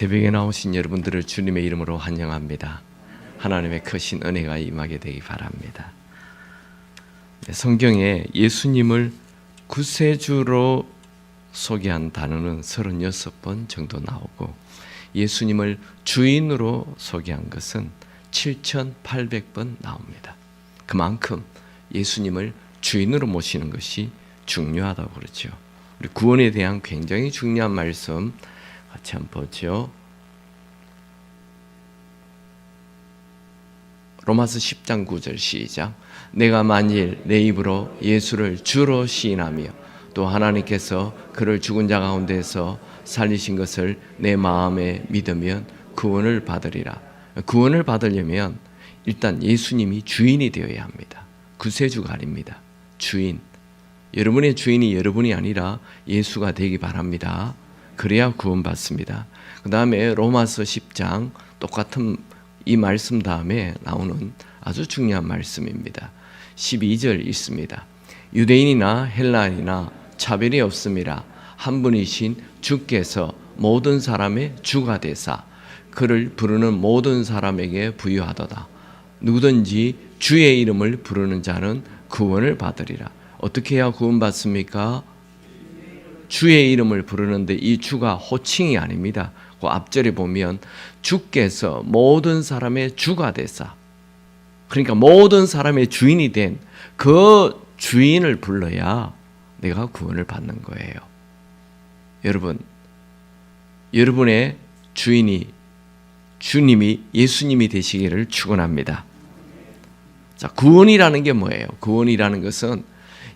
새벽에 나오신 여러분들을 주님의 이름으로 환영합니다. 하나님의 크신 은혜가 임하게 되기 바랍니다. 성경에 예수님을 구세주로 소개한 단어는 36번 정도 나오고 예수님을 주인으로 소개한 것은 7,800번 나옵니다. 그만큼 예수님을 주인으로 모시는 것이 중요하다고 그러죠. 우리 구원에 대한 굉장히 중요한 말씀 같이 한번 보죠. 로마서 10장 9절 시작. 내가 만일 내 입으로 예수를 주로 시인하며 또 하나님께서 그를 죽은 자 가운데서 살리신 것을 내 마음에 믿으면 구원을 받으리라. 구원을 받으려면 일단 예수님이 주인이 되어야 합니다. 구세주가 아닙니다. 주인. 여러분의 주인이 여러분이 아니라 예수가 되기 바랍니다. 그래야 구원받습니다. 그 다음에 로마서 10장 똑같은 이 말씀 다음에 나오는 아주 중요한 말씀입니다. 12절 있습니다. 유대인이나 헬라인이나 차별이 없음이라 한 분이신 주께서 모든 사람의 주가 되사 그를 부르는 모든 사람에게 부유하도다. 누구든지 주의 이름을 부르는 자는 구원을 받으리라. 어떻게 해야 구원받습니까? 주의 이름을 부르는데 이 주가 호칭이 아닙니다. 그 앞절에 보면 주께서 모든 사람의 주가 되사, 그러니까 모든 사람의 주인이 된 그 주인을 불러야 내가 구원을 받는 거예요. 여러분, 여러분의 주인이 주님이 예수님이 되시기를 축원합니다. 자, 구원이라는 게 뭐예요? 구원이라는 것은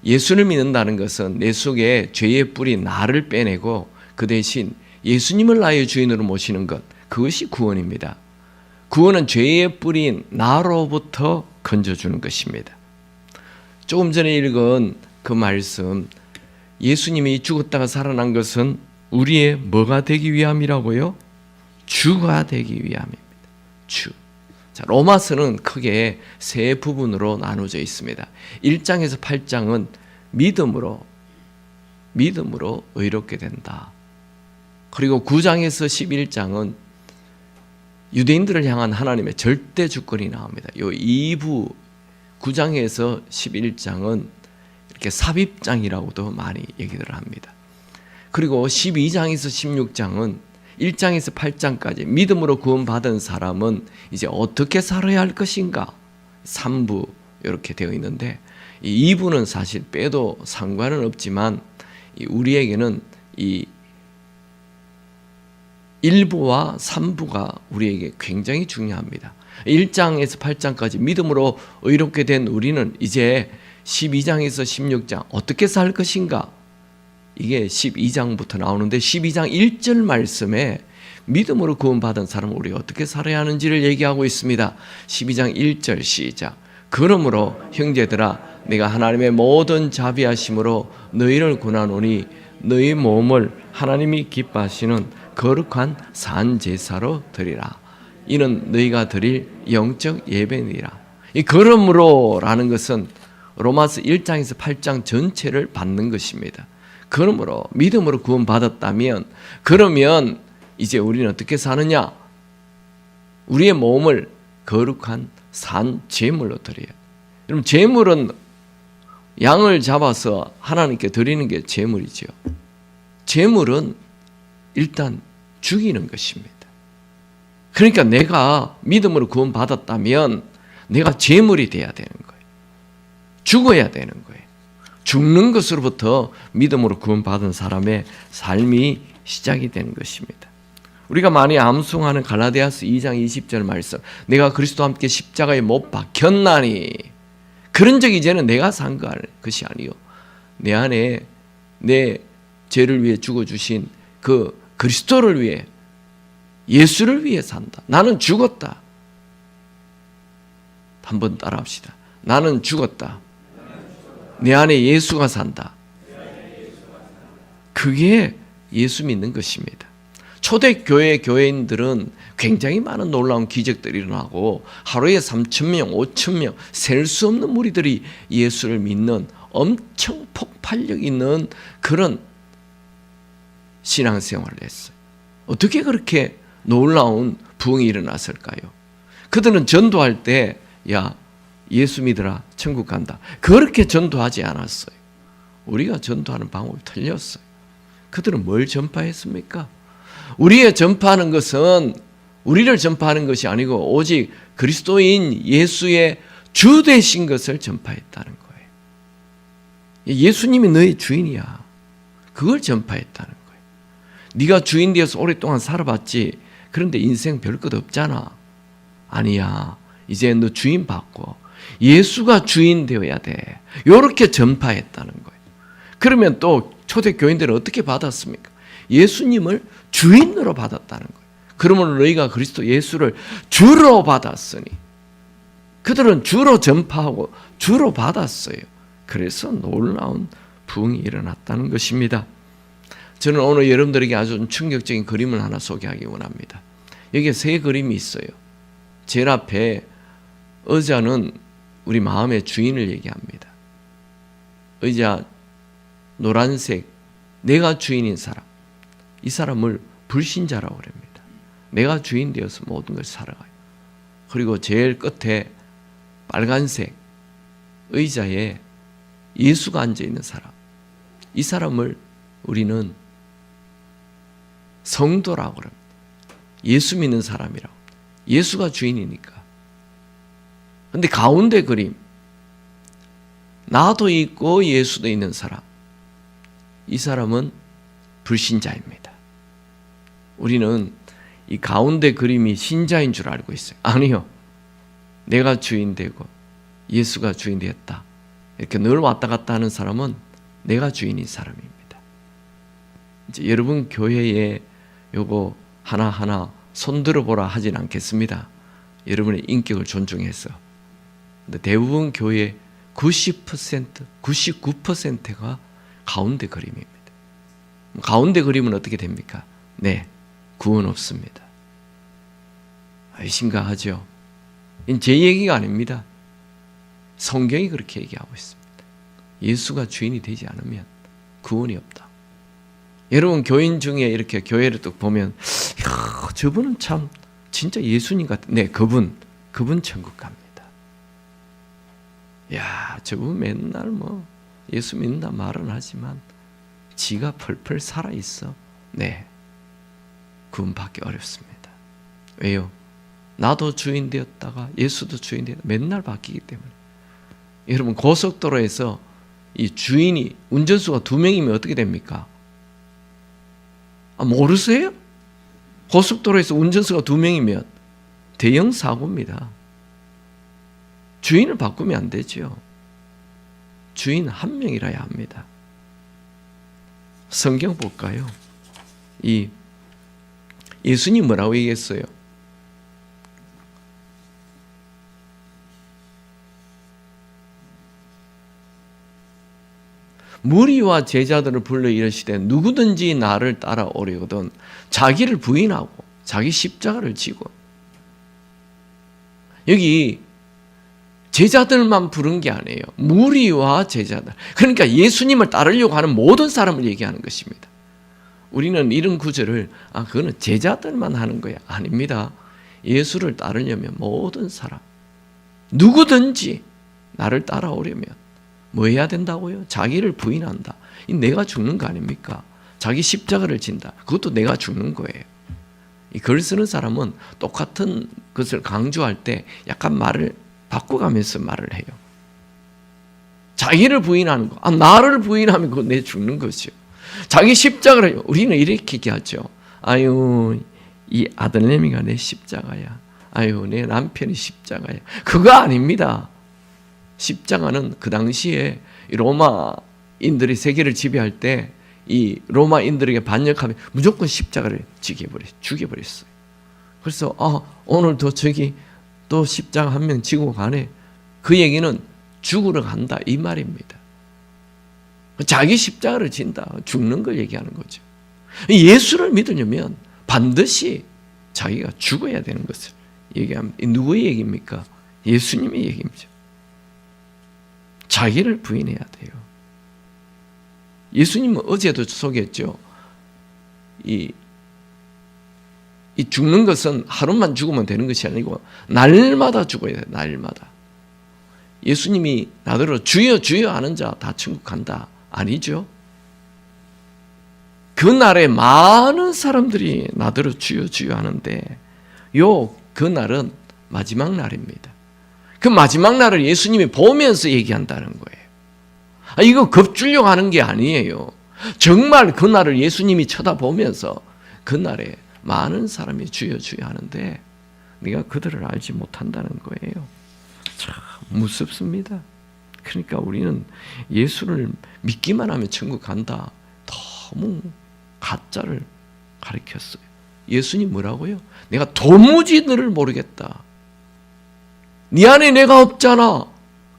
예수를 믿는다는 것은 내 속에 죄의 뿌리 나를 빼내고 그 대신 예수님을 나의 주인으로 모시는 것, 그것이 구원입니다. 구원은 죄의 뿌리인 나로부터 건져주는 것입니다. 조금 전에 읽은 그 말씀, 예수님이 죽었다가 살아난 것은 우리의 뭐가 되기 위함이라고요? 주가 되기 위함입니다. 주. 자, 로마서는 크게 세 부분으로 나누어져 있습니다. 1장에서 8장은 믿음으로 의롭게 된다. 그리고 9장에서 11장은 유대인들을 향한 하나님의 절대 주권이 나옵니다. 이 2부 9장에서 11장은 이렇게 삽입장이라고도 많이 얘기를 합니다. 그리고 12장에서 16장은 1장에서 8장까지 믿음으로 구원받은 사람은 이제 어떻게 살아야 할 것인가 3부 이렇게 되어 있는데 이 2부는 사실 빼도 상관은 없지만 우리에게는 이 1부와 3부가 우리에게 굉장히 중요합니다. 1장에서 8장까지 믿음으로 의롭게 된 우리는 이제 12장에서 16장 어떻게 살 것인가, 이게 12장부터 나오는데 12장 1절 말씀에 믿음으로 구원받은 사람은 우리가 어떻게 살아야 하는지를 얘기하고 있습니다. 12장 1절 시작. 그러므로 형제들아 내가 하나님의 모든 자비하심으로 너희를 권하노니 너희 몸을 하나님이 기뻐하시는 거룩한 산 제사로 드리라. 이는 너희가 드릴 영적 예배니라. 이 그러므로라는 것은 로마서 1장에서 8장 전체를 받는 것입니다. 그러므로 믿음으로 구원받았다면 그러면 이제 우리는 어떻게 사느냐? 우리의 몸을 거룩한 산 제물로 드려야 돼요. 여러분, 제물은 양을 잡아서 하나님께 드리는 게 제물이죠. 제물은 일단 죽이는 것입니다. 그러니까 내가 믿음으로 구원받았다면 내가 제물이 돼야 되는 거예요. 죽어야 되는 거예요. 죽는 것으로부터 믿음으로 구원받은 사람의 삶이 시작이 되는 것입니다. 우리가 많이 암송하는 갈라디아서 2장 20절 말씀, 내가 그리스도와 함께 십자가에 못 박혔나니, 그런 적이 이제는 내가 산 것이 아니요 내 안에 내 죄를 위해 죽어주신 그 그리스도를 위해, 예수를 위해 산다. 나는 죽었다. 한번 따라합시다. 나는 죽었다. 내 안에 예수가 산다. 그게 예수 믿는 것입니다. 초대교회 교회인들은 굉장히 많은 놀라운 기적들이 일어나고 하루에 3,000명, 5,000명 셀 수 없는 무리들이 예수를 믿는 엄청 폭발력 있는 그런 신앙생활을 했어요. 어떻게 그렇게 놀라운 부흥이 일어났을까요? 그들은 전도할 때 야, 예수 믿으라, 천국 간다, 그렇게 전도하지 않았어요. 우리가 전도하는 방법이 틀렸어요. 그들은 뭘 전파했습니까? 우리의 전파하는 것은 우리를 전파하는 것이 아니고 오직 그리스도인 예수의 주 되신 것을 전파했다는 거예요. 예수님이 너의 주인이야. 그걸 전파했다는 거예요. 네가 주인 되어서 오랫동안 살아봤지. 그런데 인생 별 것 없잖아. 아니야. 이제 너 주인 받고 예수가 주인 되어야 돼. 이렇게 전파했다는 거예요. 그러면 또 초대교인들은 어떻게 받았습니까? 예수님을 주인으로 받았다는 거예요. 그러므로 너희가 그리스도 예수를 주로 받았으니, 그들은 주로 전파하고 주로 받았어요. 그래서 놀라운 부흥이 일어났다는 것입니다. 저는 오늘 여러분들에게 아주 충격적인 그림을 하나 소개하기 원합니다. 여기에 세 그림이 있어요. 제일 앞에 의자는 우리 마음의 주인을 얘기합니다. 의자 노란색, 내가 주인인 사람, 이 사람을 불신자라고 합니다. 내가 주인 되어서 모든 걸 살아가요. 그리고 제일 끝에 빨간색 의자에 예수가 앉아있는 사람, 이 사람을 우리는 성도라고 합니다. 예수 믿는 사람이라고. 예수가 주인이니까. 그런데 가운데 그림, 나도 있고 예수도 있는 사람, 이 사람은 불신자입니다. 우리는 이 가운데 그림이 신자인 줄 알고 있어요. 아니요. 내가 주인 되고 예수가 주인 되었다, 이렇게 늘 왔다 갔다 하는 사람은 내가 주인인 사람입니다. 이제 여러분 교회에 요거 하나하나 손들어 보라 하진 않겠습니다. 여러분의 인격을 존중해서. 근데 대부분 교회 90%, 99%가 가운데 그림입니다. 가운데 그림은 어떻게 됩니까? 네, 구원 없습니다. 심각하죠? 제 얘기가 아닙니다. 성경이 그렇게 얘기하고 있습니다. 예수가 주인이 되지 않으면 구원이 없다. 여러분 교인 중에 이렇게 교회를 또 보면, 이야, 저분은 참 진짜 예수님 같은. 네, 그분 천국 갑니다. 야, 저분 맨날 뭐 예수 믿는다 말은 하지만 지가 펄펄 살아 있어. 네, 구원 받기 어렵습니다. 왜요? 나도 주인 되었다가 예수도 주인 되었다, 맨날 바뀌기 때문에. 여러분 고속도로에서 이 주인이, 운전수가 2명이면 어떻게 됩니까? 모르세요? 고속도로에서 운전수가 2명이면 대형 사고입니다. 주인을 바꾸면 안 되죠. 주인 1명이라야 합니다. 성경 볼까요? 이 예수님 뭐라고 얘기했어요? 무리와 제자들을 불러 이르시되 누구든지 나를 따라오려거든 자기를 부인하고 자기 십자가를 지고. 여기 제자들만 부른 게 아니에요. 무리와 제자들. 그러니까 예수님을 따르려고 하는 모든 사람을 얘기하는 것입니다. 우리는 이런 구절을 그거는 제자들만 하는 거야. 아닙니다. 예수를 따르려면 모든 사람, 누구든지 나를 따라오려면 뭐 해야 된다고요? 자기를 부인한다. 이 내가 죽는 거 아닙니까? 자기 십자가를 진다. 그것도 내가 죽는 거예요. 이 글 쓰는 사람은 똑같은 것을 강조할 때 약간 말을 바꿔가면서 말을 해요. 자기를 부인하는 거. 나를 부인하면 그거 내 죽는 거죠. 자기 십자가를, 우리는 이렇게 얘기하죠. 아유, 이 아들내미가 내 십자가야. 아유, 내 남편이 십자가야. 그거 아닙니다. 십자가는 그 당시에 로마인들이 세계를 지배할 때 이 로마인들에게 반역하면 무조건 십자가를 죽여버렸어요. 그래서 오늘도 저기 또 십자가 1명 지고 가네. 그 얘기는 죽으러 간다 이 말입니다. 자기 십자가를 진다, 죽는 걸 얘기하는 거죠. 예수를 믿으려면 반드시 자기가 죽어야 되는 것을 얘기합니다. 누구의 얘기입니까? 예수님의 얘기입니다. 자기를 부인해야 돼요. 예수님은 어제도 소개했죠. 이 이 죽는 것은 하루만 죽으면 되는 것이 아니고 날마다 죽어야 돼요. 날마다. 예수님이 나더러 주여 주여 하는 자 다 천국 간다. 아니죠. 그날에 많은 사람들이 나더러 주여 주여 하는데 그날은 마지막 날입니다. 그 마지막 날을 예수님이 보면서 얘기한다는 거예요. 이거 겁주려고 하는 게 아니에요. 정말 그날을 예수님이 쳐다보면서 그날에 많은 사람이 주여 주여 하는데 네가 그들을 알지 못한다는 거예요. 참 무섭습니다. 그러니까 우리는 예수를 믿기만 하면 천국 간다. 너무 가짜를 가르쳤어요. 예수님 뭐라고요? 내가 도무지 너를 모르겠다. 네 안에 내가 없잖아.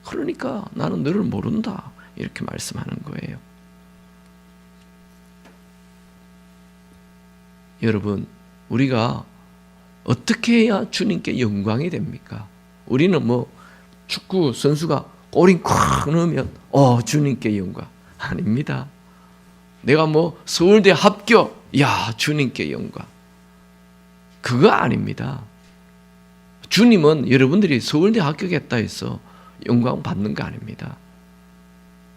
그러니까 나는 너를 모른다. 이렇게 말씀하는 거예요. 여러분, 우리가 어떻게 해야 주님께 영광이 됩니까? 우리는 뭐 축구 선수가 골이 콱 넣으면 주님께 영광. 아닙니다. 내가 뭐 서울대 합격, 주님께 영광. 그거 아닙니다. 주님은 여러분들이 서울대 합격했다 해서 영광 받는 거 아닙니다.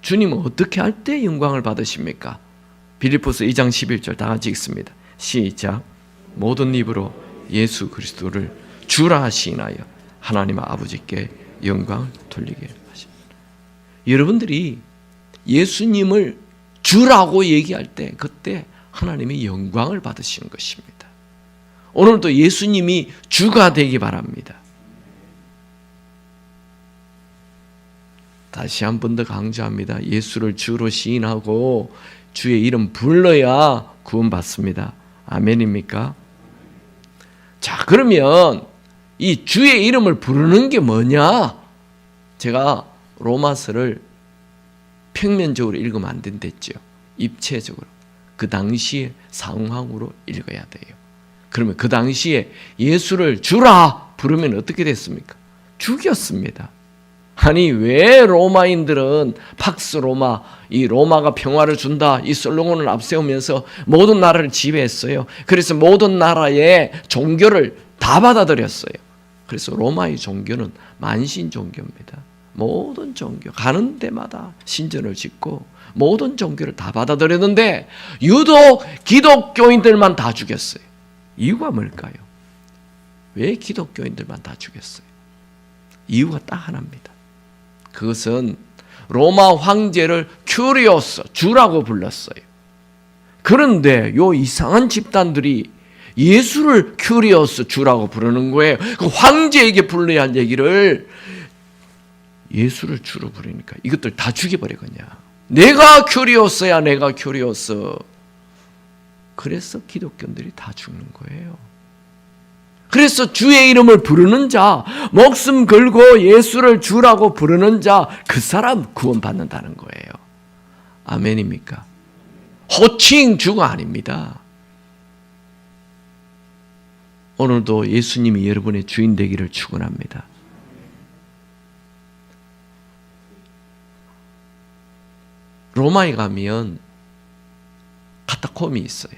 주님은 어떻게 할 때 영광을 받으십니까? 빌립보서 2장 11절 다 같이 읽습니다. 시작. 모든 입으로 예수 그리스도를 주라 하시나요 하나님 아버지께 영광을 돌리게 하십니다. 여러분들이 예수님을 주라고 얘기할 때 그때 하나님이 영광을 받으시는 것입니다. 오늘도 예수님이 주가 되기 바랍니다. 다시 한 번 더 강조합니다. 예수를 주로 시인하고 주의 이름 불러야 구원받습니다. 아멘입니까? 자, 그러면 이 주의 이름을 부르는 게 뭐냐? 제가 로마서를 평면적으로 읽으면 안 된댔죠. 입체적으로. 그 당시의 상황으로 읽어야 돼요. 그러면 그 당시에 예수를 주라 부르면 어떻게 됐습니까? 죽였습니다. 아니 왜 로마인들은 팍스 로마, 이 로마가 평화를 준다 이 슬로건을 앞세우면서 모든 나라를 지배했어요. 그래서 모든 나라의 종교를 다 받아들였어요. 그래서 로마의 종교는 만신 종교입니다. 모든 종교 가는 데마다 신전을 짓고 모든 종교를 다 받아들였는데 유독 기독교인들만 다 죽였어요. 이유가 뭘까요? 왜 기독교인들만 다 죽였어요? 이유가 딱 하나입니다. 그것은 로마 황제를 큐리오스, 주라고 불렀어요. 그런데 요 이상한 집단들이 예수를 큐리오스, 주라고 부르는 거예요. 그 황제에게 불러야 할 얘기를 예수를 주로 부르니까 이것들 다 죽여버리겠냐. 내가 큐리오스야, 내가 큐리오스. 그래서 기독교인들이 다 죽는 거예요. 그래서 주의 이름을 부르는 자, 목숨 걸고 예수를 주라고 부르는 자, 그 사람 구원받는다는 거예요. 아멘입니까? 호칭 주가 아닙니다. 오늘도 예수님이 여러분의 주인 되기를 축원합니다. 로마에 가면 카타콤이 있어요.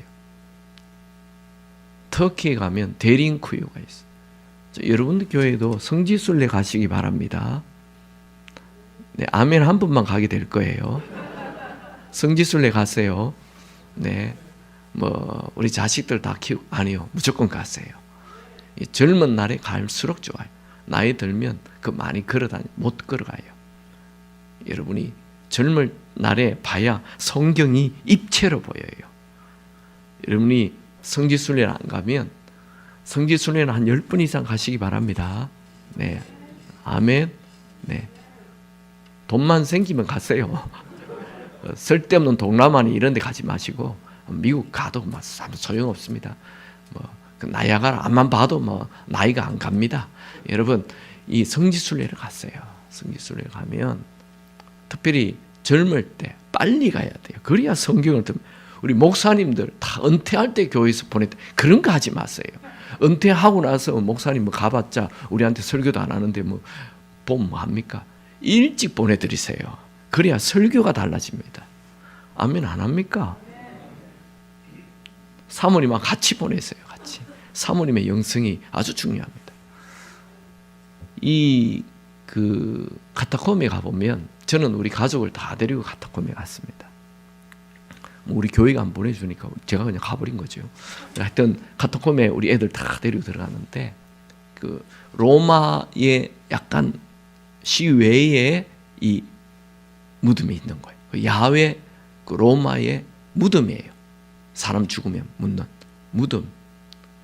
터키에 가면 데링쿠유가 있어요. 여러분들 교회도 성지순례 가시기 바랍니다. 네, 아멘 한 분만 가게 될 거예요. 성지순례 가세요. 네, 뭐 우리 자식들 다 키우고 아니요, 무조건 가세요. 젊은 날에 갈수록 좋아요. 나이 들면 그 많이 걸어다니 못 걸어가요. 여러분이 젊을 날에 봐야 성경이 입체로 보여요. 여러분이 성지순례를 안 가면 성지순례는 한 10분 이상 가시기 바랍니다. 네, 아멘. 네, 돈만 생기면 가세요. 쓸데없는 동남아니 이런 데 가지 마시고 미국 가도 소용없습니다. 뭐 나야가라 앞만 봐도 뭐 나이가 안 갑니다. 여러분 이 성지순례를 갔어요. 성지순례 가면 특별히 젊을 때 빨리 가야 돼요. 그래야 성경을 우리 목사님들 다 은퇴할 때 교회에서 보냈다. 그런 거 하지 마세요. 은퇴하고 나서 목사님 뭐 가봤자 우리한테 설교도 안 하는데 뭐 보면 뭐 합니까? 일찍 보내드리세요. 그래야 설교가 달라집니다. 아멘 안 합니까? 사모님하고 같이 보내세요. 같이 사모님의 영성이 아주 중요합니다. 이 카타콤에 가보면 저는 우리 가족을 다 데리고 카타콤에 갔습니다. 우리 교회가 안 보내주니까 제가 그냥 가버린 거죠. 하여튼 카타콤에 우리 애들 다 데리고 들어갔는데 그 로마의 약간 시외에 이 무덤이 있는 거예요. 야외 그 로마의 무덤이에요. 사람 죽으면 묻는 무덤.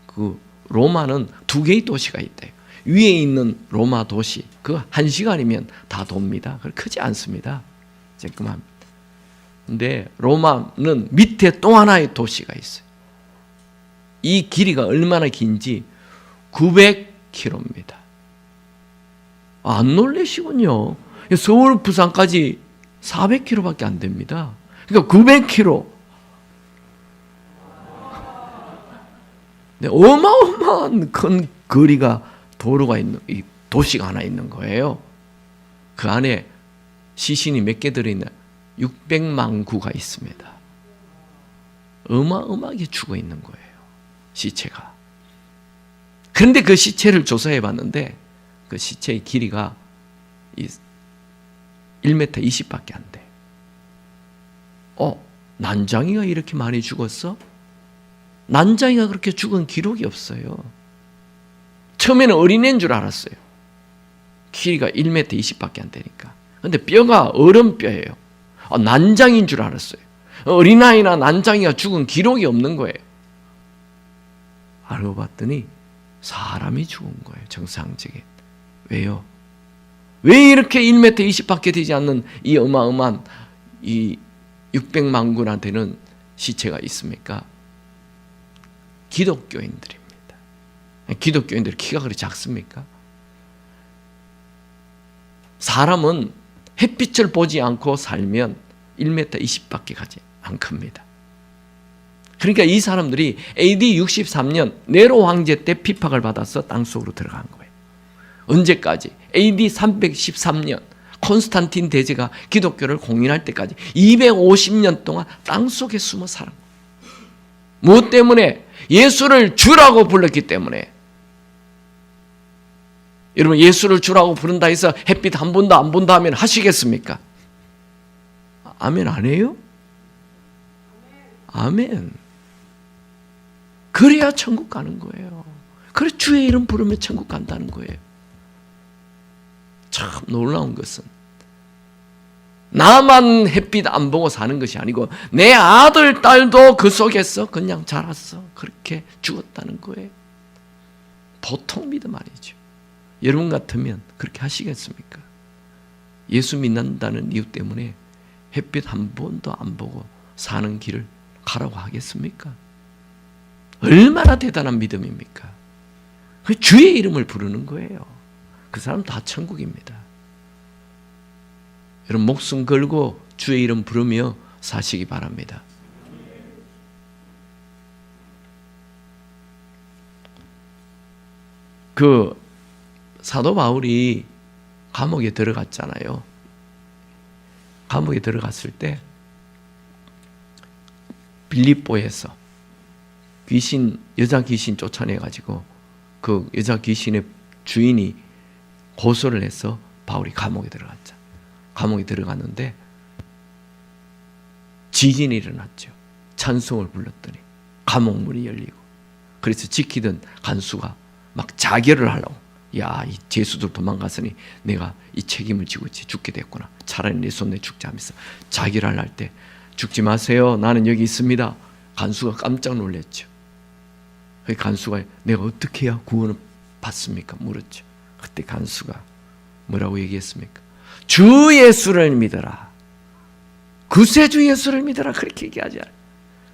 그 로마는 2개의 도시가 있대요. 위에 있는 로마 도시 그 1시간이면 다 돕니다. 크지 않습니다. 쬐끔합니다. 근데 로마는 밑에 또 하나의 도시가 있어요. 이 길이가 얼마나 긴지 900km입니다. 안 놀라시군요. 서울 부산까지 400km밖에 안 됩니다. 그러니까 900km. 네, 어마어마한 큰 거리가 도로가 있는 이 도시가 하나 있는 거예요. 그 안에 시신이 몇 개 들어있나? 600만 구가 있습니다. 어마어마하게 죽어 있는 거예요. 시체가. 그런데 그 시체를 조사해 봤는데 그 시체의 길이가 1m 20밖에 안 돼. 난장이가 이렇게 많이 죽었어? 난장이가 그렇게 죽은 기록이 없어요. 처음에는 어린애인 줄 알았어요. 길이가 1m 20밖에 안 되니까. 근데 뼈가 어른뼈예요. 난장인 줄 알았어요. 어린아이나 난장이가 죽은 기록이 없는 거예요. 알고 봤더니 사람이 죽은 거예요. 정상적인. 왜요? 왜 이렇게 1m 20밖에 되지 않는 이 어마어마한 이 600만 군한테는 시체가 있습니까? 기독교인들입니다. 기독교인들의 키가 그리 작습니까? 사람은 햇빛을 보지 않고 살면 1m 20밖에 가지 않습니다. 그러니까 이 사람들이 AD 63년 네로 황제 때 핍박을 받아서 땅속으로 들어간 거예요. 언제까지? AD 313년 콘스탄틴 대제가 기독교를 공인할 때까지 250년 동안 땅속에 숨어 살은 거예요. 무엇 때문에? 예수를 주라고 불렀기 때문에. 여러분 예수를 주라고 부른다 해서 햇빛 한 번도 안 본다 하면 하시겠습니까? 아멘 안 해요? 아멘. 그래야 천국 가는 거예요. 그래 주의 이름 부르면 천국 간다는 거예요. 참 놀라운 것은 나만 햇빛 안 보고 사는 것이 아니고 내 아들, 딸도 그 속에서 그냥 자랐어. 그렇게 죽었다는 거예요. 보통 믿음 아니죠. 여러분 같으면 그렇게 하시겠습니까? 예수 믿는다는 이유 때문에 햇빛 한 번도 안 보고 사는 길을 가라고 하겠습니까? 얼마나 대단한 믿음입니까? 주의 이름을 부르는 거예요. 그 사람 다 천국입니다. 여러분 목숨 걸고 주의 이름 부르며 사시기 바랍니다. 그 사도 바울이 감옥에 들어갔잖아요. 감옥에 들어갔을 때 빌립보에서 여자 귀신 쫓아내가지고 그 여자 귀신의 주인이 고소를 해서 바울이 감옥에 들어갔죠. 감옥에 들어갔는데 지진이 일어났죠. 찬송을 불렀더니 감옥문이 열리고 그래서 지키던 간수가 막 자결을 하려고 이 죄수들 도망갔으니 내가 이 책임을 지고 죽게 됐구나. 차라리 내 손에 죽자 하면서 자결을 할 때 죽지 마세요. 나는 여기 있습니다. 간수가 깜짝 놀랐죠. 그 간수가 내가 어떻게 해야 구원을 받습니까? 물었죠. 그때 간수가 뭐라고 얘기했습니까? 주 예수를 믿어라. 구세주 예수를 믿어라. 그렇게 얘기하지 않아요.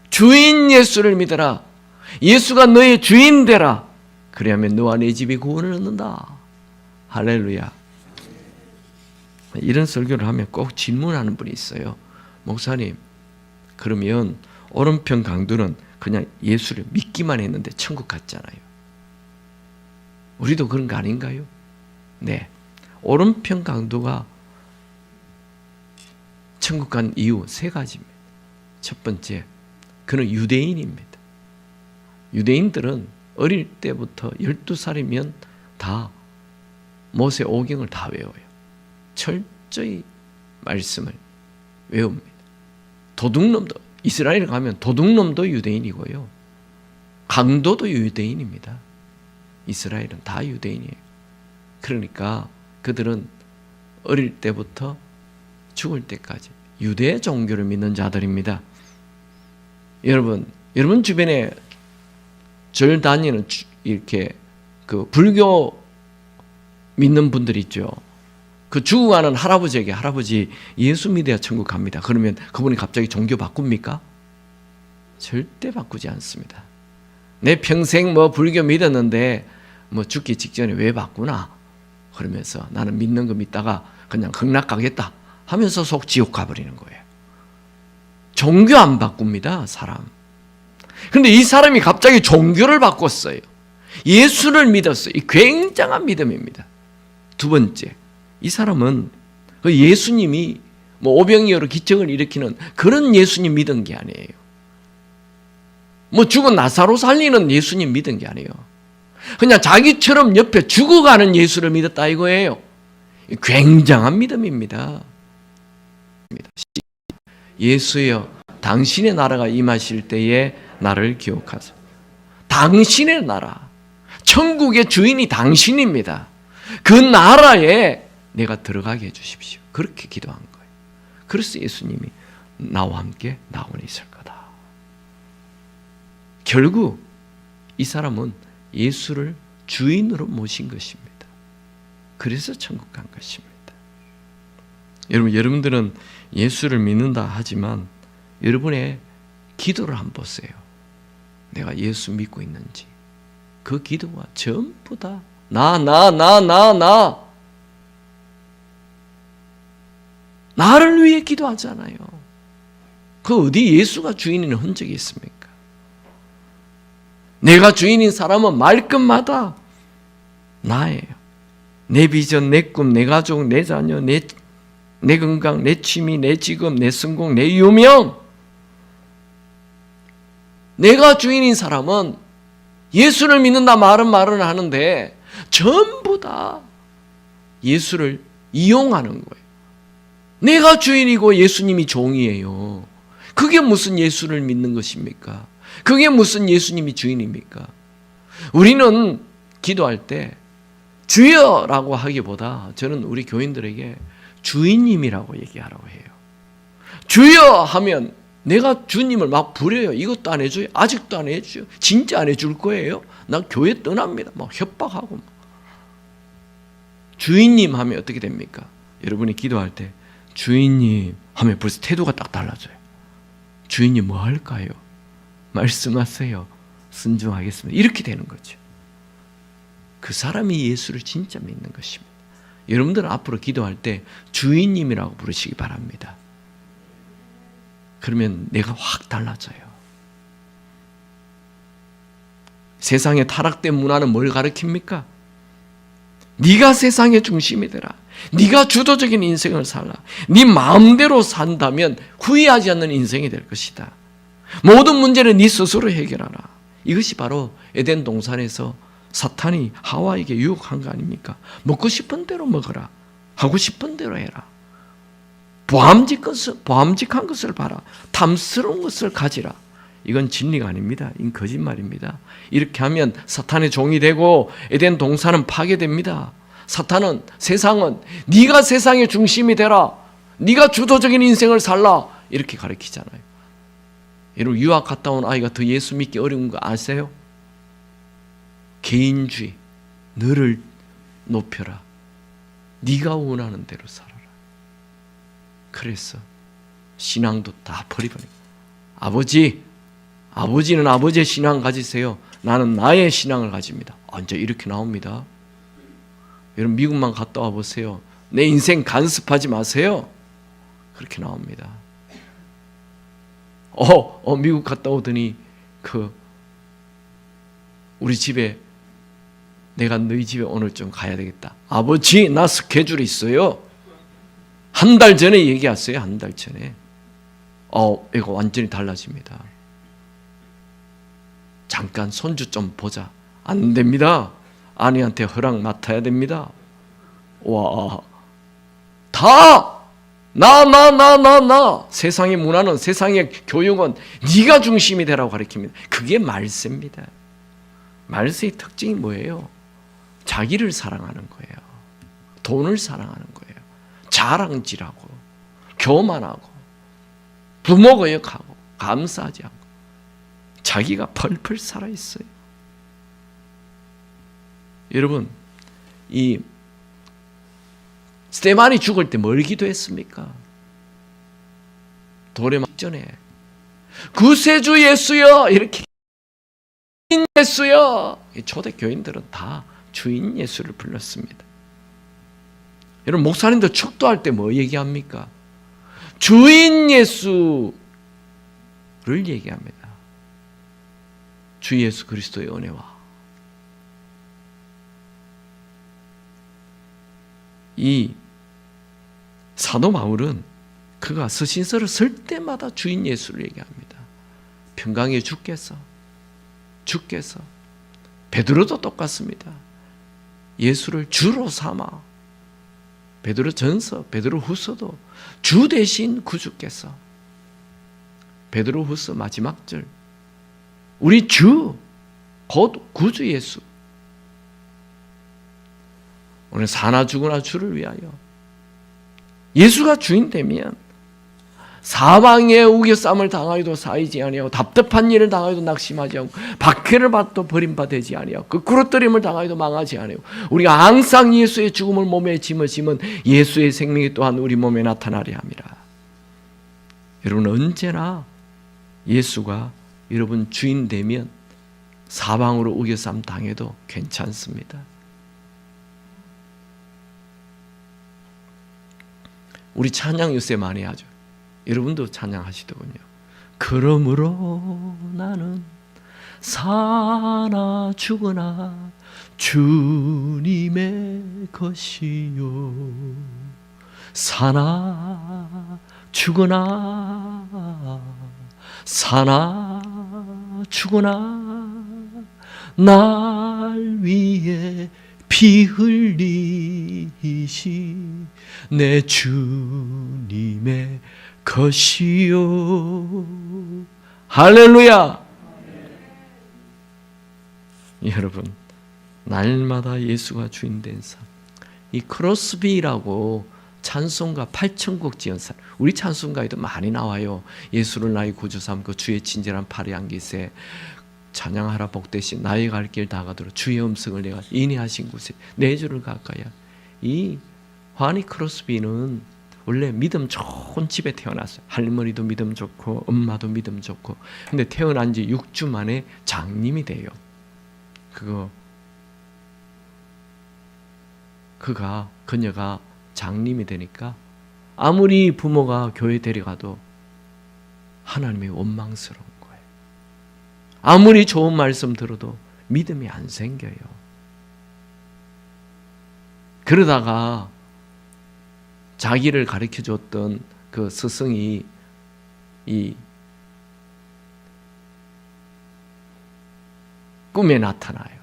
주인 예수를 믿어라. 예수가 너의 주인 되라. 그래야면 너와 내 집이 구원을 얻는다. 할렐루야. 이런 설교를 하면 꼭 질문하는 분이 있어요. 목사님, 그러면 오른편 강도는 그냥 예수를 믿기만 했는데 천국 갔잖아요. 우리도 그런 거 아닌가요? 네. 오른편 강도가 천국 간 이유 3가지입니다. 첫 번째, 그는 유대인입니다. 유대인들은 어릴 때부터 12살이면 다 모세 오경을 다 외워요. 철저히 말씀을 외웁니다. 도둑놈도, 이스라엘 가면 도둑놈도 유대인이고요, 강도도 유대인입니다. 이스라엘은 다 유대인이에요. 그러니까 그들은 어릴 때부터 죽을 때까지 유대 종교를 믿는 자들입니다. 여러분 주변에 절 다니는 이렇게 그 불교 믿는 분들 있죠. 그 죽어가는 할아버지에게 할아버지 예수 믿어야 천국 갑니다. 그러면 그분이 갑자기 종교 바꿉니까? 절대 바꾸지 않습니다. 내 평생 뭐 불교 믿었는데 뭐 죽기 직전에 왜 바꾸나? 그러면서 나는 믿는 거 믿다가 그냥 극락 가겠다 하면서 속 지옥 가버리는 거예요. 종교 안 바꿉니다, 사람. 그런데 이 사람이 갑자기 종교를 바꿨어요. 예수를 믿었어요. 이 굉장한 믿음입니다. 두 번째, 이 사람은 그 예수님이 뭐 오병이어로 기적을 일으키는 그런 예수님 믿은 게 아니에요. 뭐 죽은 나사로 살리는 예수님 믿은 게 아니에요. 그냥 자기처럼 옆에 죽어가는 예수를 믿었다 이거예요. 굉장한 믿음입니다. 예수여, 당신의 나라가 임하실 때에 나를 기억하소서. 당신의 나라, 천국의 주인이 당신입니다. 그 나라에 내가 들어가게 해주십시오. 그렇게 기도한 거예요. 그래서 예수님이 나와 함께 나원에 있을 거다. 결국 이 사람은 예수를 주인으로 모신 것입니다. 그래서 천국 간 것입니다. 여러분들은 예수를 믿는다 하지만 여러분의 기도를 한번 보세요. 내가 예수 믿고 있는지. 그 기도가 전부 다 나를 위해 기도하잖아요. 그 어디 예수가 주인인 흔적이 있습니까? 내가 주인인 사람은 말끝마다 나예요. 내 비전, 내 꿈, 내 가족, 내 자녀, 내 건강, 내 취미, 내 직업, 내 성공, 내 유명. 내가 주인인 사람은 예수를 믿는다 말은 하는데 전부 다 예수를 이용하는 거예요. 내가 주인이고 예수님이 종이에요. 그게 무슨 예수를 믿는 것입니까? 그게 무슨 예수님이 주인입니까? 우리는 기도할 때 주여라고 하기보다 저는 우리 교인들에게 주인님이라고 얘기하라고 해요. 주여 하면 내가 주님을 막 부려요. 이것도 안 해줘요. 아직도 안 해줘요. 진짜 안 해줄 거예요. 나 교회 떠납니다. 막 협박하고. 주인님 하면 어떻게 됩니까? 여러분이 기도할 때 주인님 하면 벌써 태도가 딱 달라져요. 주인님 뭐 할까요? 말씀하세요. 순종하겠습니다. 이렇게 되는 거죠. 그 사람이 예수를 진짜 믿는 것입니다. 여러분들은 앞으로 기도할 때 주인님이라고 부르시기 바랍니다. 그러면 내가 확 달라져요. 세상의 타락된 문화는 뭘 가르칩니까? 네가 세상의 중심이 되라. 네가 주도적인 인생을 살라. 네 마음대로 산다면 후회하지 않는 인생이 될 것이다. 모든 문제는 네 스스로 해결하라. 이것이 바로 에덴 동산에서 사탄이 하와에게 유혹한 거 아닙니까? 먹고 싶은 대로 먹어라. 하고 싶은 대로 해라. 보암직한 것을 봐라. 탐스러운 것을 가지라. 이건 진리가 아닙니다. 이건 거짓말입니다. 이렇게 하면 사탄의 종이 되고 에덴 동산은 파괴됩니다. 사탄은, 세상은 네가 세상의 중심이 되라. 네가 주도적인 인생을 살라. 이렇게 가르치잖아요. 여러분 유학 갔다 온 아이가 더 예수 믿기 어려운 거 아세요? 개인주의, 너를 높여라. 네가 원하는 대로 살아라. 그래서 신앙도 다 버리버리고 아버지는 아버지의 신앙 가지세요. 나는 나의 신앙을 가집니다. 이제 이렇게 나옵니다. 여러분 미국만 갔다 와보세요. 내 인생 간섭하지 마세요. 그렇게 나옵니다. 미국 갔다 오더니 우리 집에 내가 너희 집에 오늘 좀 가야 되겠다. 아버지 나 스케줄이 있어요. 한 달 전에 얘기했어요. 한 달 전에. 이거 완전히 달라집니다. 잠깐 손주 좀 보자. 안 됩니다. 아내한테 허락 맡아야 됩니다. 와, 다 나. 세상의 문화는, 세상의 교육은 네가 중심이 되라고 가르칩니다. 그게 말세입니다. 말세의 특징이 뭐예요? 자기를 사랑하는 거예요. 돈을 사랑하는 거예요. 자랑질하고 교만하고 부모 거역하고 감사하지 않고 자기가 펄펄 살아있어요. 여러분, 이 스데반이 죽을 때 뭘 기도했습니까? 돌에 맞기 전에 구세주 예수여, 이렇게 주인 예수여. 초대 교인들은 다 주인 예수를 불렀습니다. 여러분, 목사님도 축도할 때 뭐 얘기합니까? 주인 예수를 얘기합니다. 주 예수 그리스도의 은혜와 이 사도 바울은 그가 서신서를 쓸 때마다 주인 예수를 얘기합니다. 평강의 주께서 베드로도 똑같습니다. 예수를 주로 삼아 베드로 전서, 베드로 후서도 주 대신 구주께서 베드로 후서 마지막 절 우리 주 곧 구주 예수 오늘 사나 죽으나 주를 위하여 예수가 주인 되면 사방에 우겨쌈을 당하여도 사이지 아니하고 답답한 일을 당하여도 낙심하지 않고 박해를 받도 버림받지 아니하고 거꾸로뜨림을 당하여도 망하지 아니하고 우리가 항상 예수의 죽음을 몸에 짊어지면 예수의 생명이 또한 우리 몸에 나타나려 함이라. 여러분, 언제나 예수가 여러분 주인 되면 사방으로 우겨쌈 당해도 괜찮습니다. 우리 찬양 요새 많이 하죠. 여러분도 찬양하시더군요. 그러므로 나는 사나 죽으나 주님의 것이요 사나 죽으나 날 위해 피 흘리시 내 주님의 것이요. 할렐루야. 여러분, 날마다 예수가 주인 된 삶. 이 크로스비라고 찬송가 8천곡 지은 사람, 우리 찬송가에도 많이 나와요. 예수를 나의 구주 삼고 주의 친절한 팔에 안기세 찬양하라 복되신 나의 갈 길 다 가도록 주의 음성을 내가 인내하신 곳에 내 주를 가까이. 이 화니 크로스비는 원래 믿음 좋은 집에 태어났어요. 할머니도 믿음 좋고 엄마도 믿음 좋고. 근데 태어난 지 6주 만에 장님이 돼요. 그녀가 장님이 되니까 아무리 부모가 교회 데려가도 하나님이 원망스러운 거예요. 아무리 좋은 말씀 들어도 믿음이 안 생겨요. 그러다가 자기를 가르쳐줬던 그 스승이 이 꿈에 나타나요.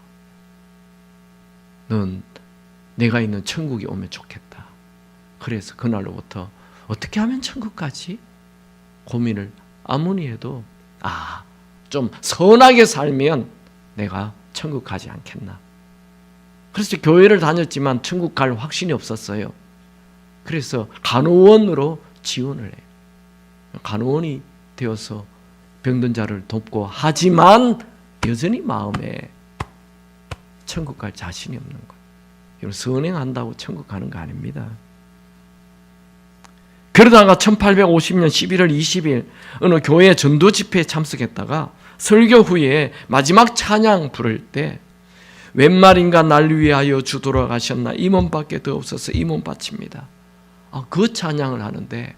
넌 내가 있는 천국에 오면 좋겠다. 그래서 그날로부터 어떻게 하면 천국 가지? 고민을 아무리 해도 좀 선하게 살면 내가 천국 가지 않겠나. 그래서 교회를 다녔지만 천국 갈 확신이 없었어요. 그래서 간호원으로 지원을 해요. 간호원이 되어서 병든 자를 돕고 하지만 여전히 마음에 천국 갈 자신이 없는 거예요. 여러분, 선행한다고 천국 가는 거 아닙니다. 그러다가 1850년 11월 20일 어느 교회 전도 집회에 참석했다가 설교 후에 마지막 찬양 부를 때 웬 말인가 날 위하여 주 돌아가셨나 이 몸밖에 더 없어서 이 몸 바칩니다. 그 찬양을 하는데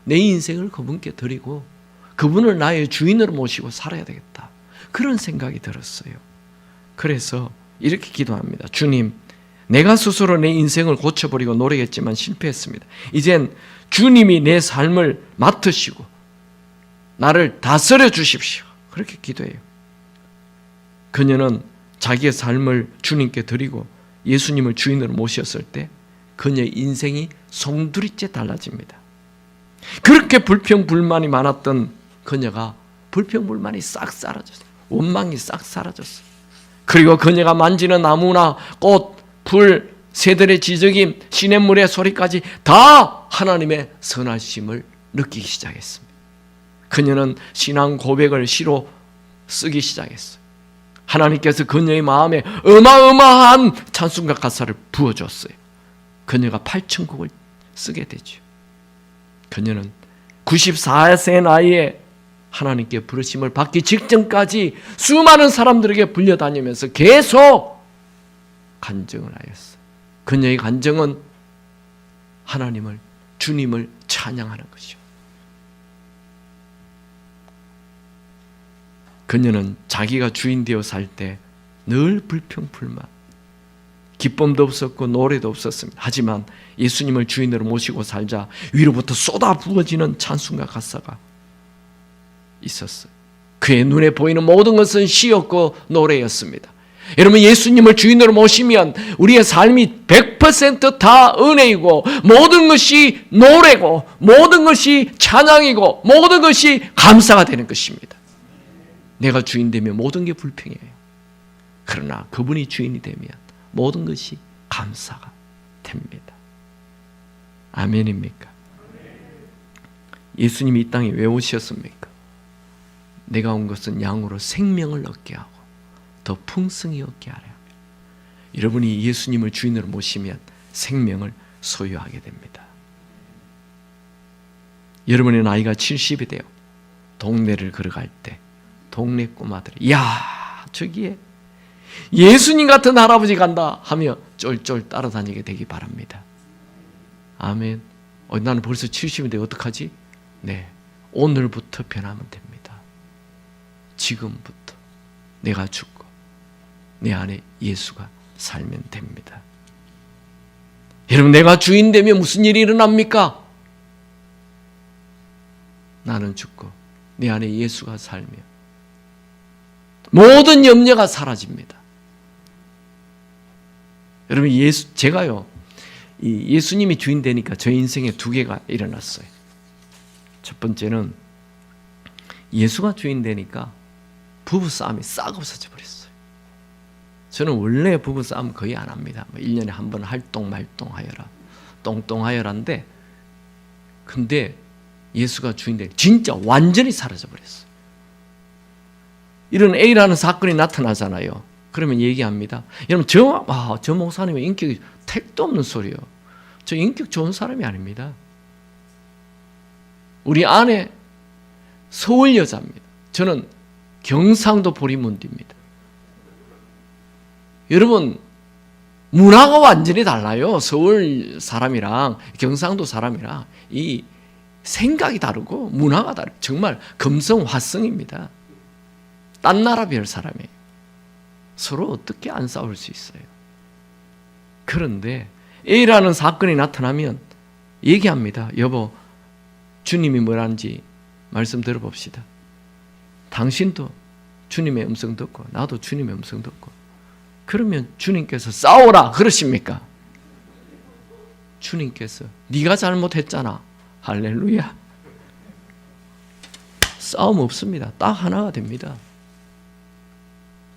내 인생을 그분께 드리고 그분을 나의 주인으로 모시고 살아야 되겠다. 그런 생각이 들었어요. 그래서 이렇게 기도합니다. 주님, 내가 스스로 내 인생을 고쳐버리고 노력했지만 실패했습니다. 이젠 주님이 내 삶을 맡으시고 나를 다스려 주십시오. 그렇게 기도해요. 그녀는 자기의 삶을 주님께 드리고 예수님을 주인으로 모셨을 때 그녀의 인생이 송두리째 달라집니다. 그렇게 불평불만이 많았던 그녀가 불평불만이 싹 사라졌어요. 원망이 싹 사라졌어요. 그리고 그녀가 만지는 나무나 꽃, 풀, 새들의 지저김, 시냇물의 소리까지 다 하나님의 선하심을 느끼기 시작했습니다. 그녀는 신앙 고백을 시로 쓰기 시작했어요. 하나님께서 그녀의 마음에 어마어마한 찬송가 가사를 부어줬어요. 그녀가 8천곡을 쓰게 되죠. 그녀는 94세 나이에 하나님께 부르심을 받기 직전까지 수많은 사람들에게 불려다니면서 계속 간증을 하였어요. 그녀의 간증은 하나님을, 주님을 찬양하는 것이죠. 그녀는 자기가 주인 되어 살 때 늘 불평불만, 기쁨도 없었고 노래도 없었습니다. 하지만 예수님을 주인으로 모시고 살자 위로부터 쏟아 부어지는 찬송가 가사가 있었어요. 그의 눈에 보이는 모든 것은 시였고 노래였습니다. 여러분, 예수님을 주인으로 모시면 우리의 삶이 100% 다 은혜이고 모든 것이 노래고 모든 것이 찬양이고 모든 것이 감사가 되는 것입니다. 내가 주인 되면 모든 게 불평이에요. 그러나 그분이 주인이 되면 모든 것이 감사가 됩니다. 아멘입니까? 예수님이 이 땅에 왜 오셨습니까? 내가 온 것은 양으로 생명을 얻게 하고 더 풍성히 얻게 하려 합니다. 여러분이 예수님을 주인으로 모시면 생명을 소유하게 됩니다. 여러분의 나이가 70이 돼요. 동네를 걸어갈 때 동네 꼬마들이 야, 저기에 예수님 같은 할아버지 간다 하며 쫄쫄 따라다니게 되기 바랍니다. 아멘. 나는 벌써 70인데 어떡하지? 네, 오늘부터 변하면 됩니다. 지금부터 내가 죽고 내 안에 예수가 살면 됩니다. 여러분, 내가 주인 되면 무슨 일이 일어납니까? 나는 죽고 내 안에 예수가 살며 모든 염려가 사라집니다. 여러분, 제가요, 예수님이 주인 되니까 저 인생에 두 개가 일어났어요. 첫 번째는 예수가 주인 되니까 부부싸움이 싹 없어져 버렸어요. 저는 원래 부부싸움 거의 안 합니다. 1년에 한 번 할똥말똥하여라, 똥똥하여라인데, 근데 예수가 주인 되니까 진짜 완전히 사라져 버렸어요. 이런 A라는 사건이 나타나잖아요. 그러면 얘기합니다. 여러분, 저 목사님의 인격이 택도 없는 소리요. 저 인격 좋은 사람이 아닙니다. 우리 아내 서울 여자입니다. 저는 경상도 보리문디입니다. 여러분, 문화가 완전히 달라요. 서울 사람이랑 경상도 사람이랑 이 생각이 다르고 문화가 다르고 정말 금성화성입니다. 딴 나라 별 사람이에요. 서로 어떻게 안 싸울 수 있어요? 그런데 A라는 사건이 나타나면 얘기합니다. 여보, 주님이 뭐라는지 말씀 들어봅시다. 당신도 주님의 음성 듣고 나도 주님의 음성 듣고. 그러면 주님께서 싸우라 그러십니까? 주님께서 네가 잘못했잖아. 할렐루야. 싸움 없습니다. 딱 하나가 됩니다.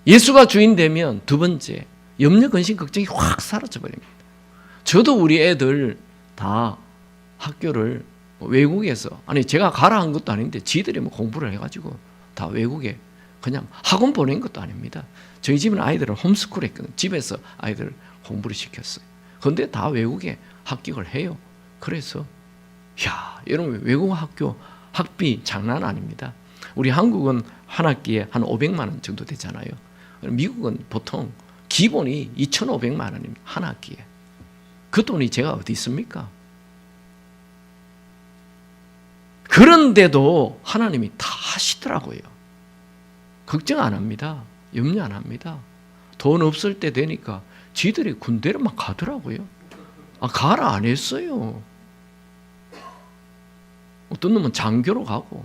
예수가 주인 되면 두 번째, 염려, 근심, 걱정이 확 사라져 버립니다. 저도 우리 애들 다 학교를 외국에서, 아니 제가 가라 한 것도 아닌데 지들이 뭐 공부를 해가지고 다 외국에 그냥 학원 보낸 것도 아닙니다. 저희 집은 아이들을 홈스쿨 했거든요. 집에서 아이들 공부를 시켰어요. 그런데 다 외국에 합격을 해요. 그래서 야, 여러분, 외국 학교 학비 장난 아닙니다. 우리 한국은 한 학기에 한 500만 원 정도 되잖아요. 미국은 보통 기본이 2,500만 원입니다. 한 학기에. 그 돈이 제가 어디 있습니까? 그런데도 하나님이 다 하시더라고요. 걱정 안 합니다. 염려 안 합니다. 돈 없을 때 되니까 지들이 군대를 막 가더라고요. 가라 안 했어요. 어떤 놈은 장교로 가고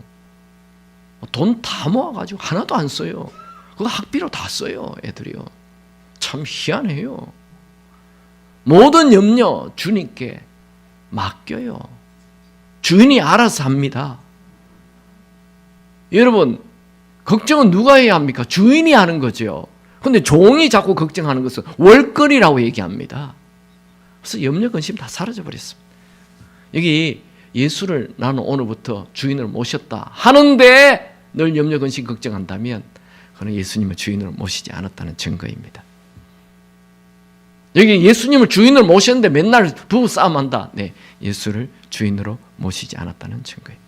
돈 다 모아가지고 하나도 안 써요. 그거 학비로 다 써요, 애들이요. 참 희한해요. 모든 염려 주님께 맡겨요. 주인이 알아서 합니다. 여러분, 걱정은 누가 해야 합니까? 주인이 하는 거죠. 근데 종이 자꾸 걱정하는 것은 월거리라고 얘기합니다. 그래서 염려 근심 다 사라져 버렸습니다. 여기 예수를 나는 오늘부터 주인으로 모셨다 하는데 늘 염려 근심 걱정한다면 그는 예수님을 주인으로 모시지 않았다는 증거입니다. 여기 예수님을 주인으로 모셨는데 맨날 부부 싸움한다. 네, 예수를 주인으로 모시지 않았다는 증거입니다.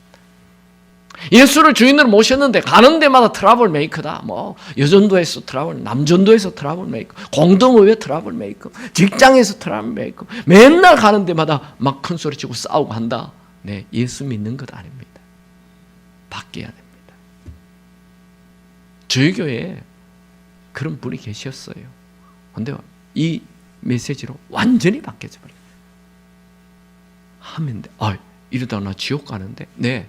예수를 주인으로 모셨는데 가는 데마다 트러블 메이커다. 뭐 여전도에서 트러블, 남전도에서 트러블 메이커, 공동의회 트러블 메이커, 직장에서 트러블 메이커, 맨날 가는 데마다 막 큰 소리 치고 싸우고 한다. 네, 예수 믿는 것 아닙니다. 바뀌어야 됩니다. 저희 교회에 그런 분이 계셨어요. 근데 이 메시지로 완전히 바뀌어져 버려요. 하면 돼. 이러다 나 지옥 가는데. 네.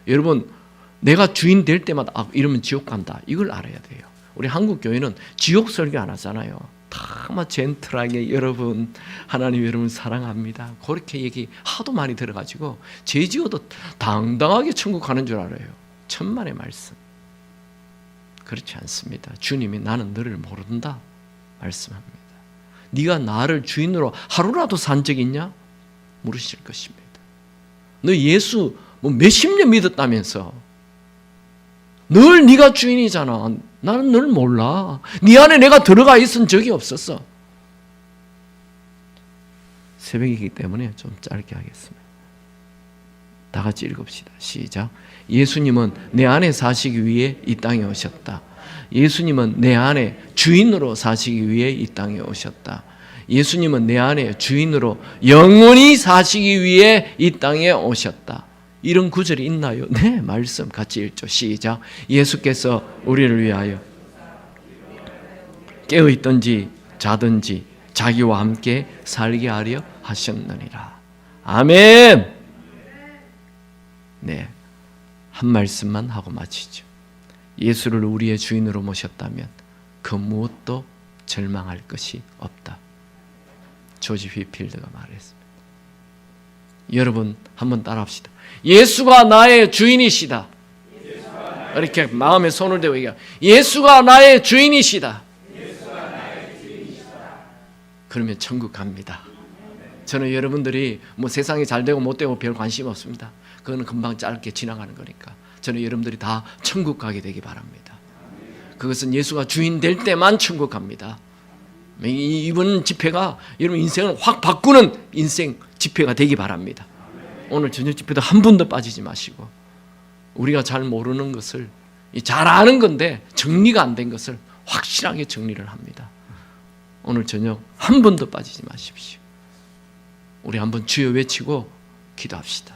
여러분, 내가 주인 될 때마다 이러면 지옥 간다. 이걸 알아야 돼요. 우리 한국 교회는 지옥 설교 안 하잖아요. 다만 젠틀하게 여러분, 하나님 여러분 사랑합니다. 그렇게 얘기 하도 많이 들어가지고 죄 지어도 당당하게 천국 가는 줄 알아요. 천만의 말씀. 그렇지 않습니다. 주님이 나는 너를 모른다 말씀합니다. 네가 나를 주인으로 하루라도 산 적 있냐? 물으실 것입니다. 너 예수 몇십 년 믿었다면서 늘 네가 주인이잖아. 나는 늘 몰라. 네 안에 내가 들어가 있은 적이 없었어. 새벽이기 때문에 좀 짧게 하겠습니다. 다 같이 읽읍시다. 시작. 예수님은 내 안에 사시기 위해 이 땅에 오셨다. 예수님은 내 안에 주인으로 사시기 위해 이 땅에 오셨다. 예수님은 내 안에 주인으로 영원히 사시기 위해 이 땅에 오셨다. 이런 구절이 있나요? 네, 말씀 같이 읽죠. 시작. 예수께서 우리를 위하여 깨어있든지 자든지 자기와 함께 살게 하려 하셨느니라. 아멘. 네, 한 말씀만 하고 마치죠. 예수를 우리의 주인으로 모셨다면 그 무엇도 절망할 것이 없다. 조지 휘필드가 말했습니다. 여러분 한번 따라합시다. 예수가 나의 주인이시다. 이렇게 마음에 손을 대고 얘기해요. 예수가 나의 주인이시다. 그러면 천국 갑니다. 저는 여러분들이 뭐 세상이 잘 되고 못 되고 별 관심 없습니다. 그거는 금방 짧게 지나가는 거니까 저는 여러분들이 다 천국 가게 되기 바랍니다. 그것은 예수가 주인 될 때만 천국 갑니다. 이번 집회가 여러분 인생을 확 바꾸는 인생 집회가 되기 바랍니다. 오늘 저녁 집회도 한 분도 빠지지 마시고 우리가 잘 모르는 것을 잘 아는 건데 정리가 안 된 것을 확실하게 정리를 합니다. 오늘 저녁 한 분도 빠지지 마십시오. 우리 한번 주여 외치고 기도합시다.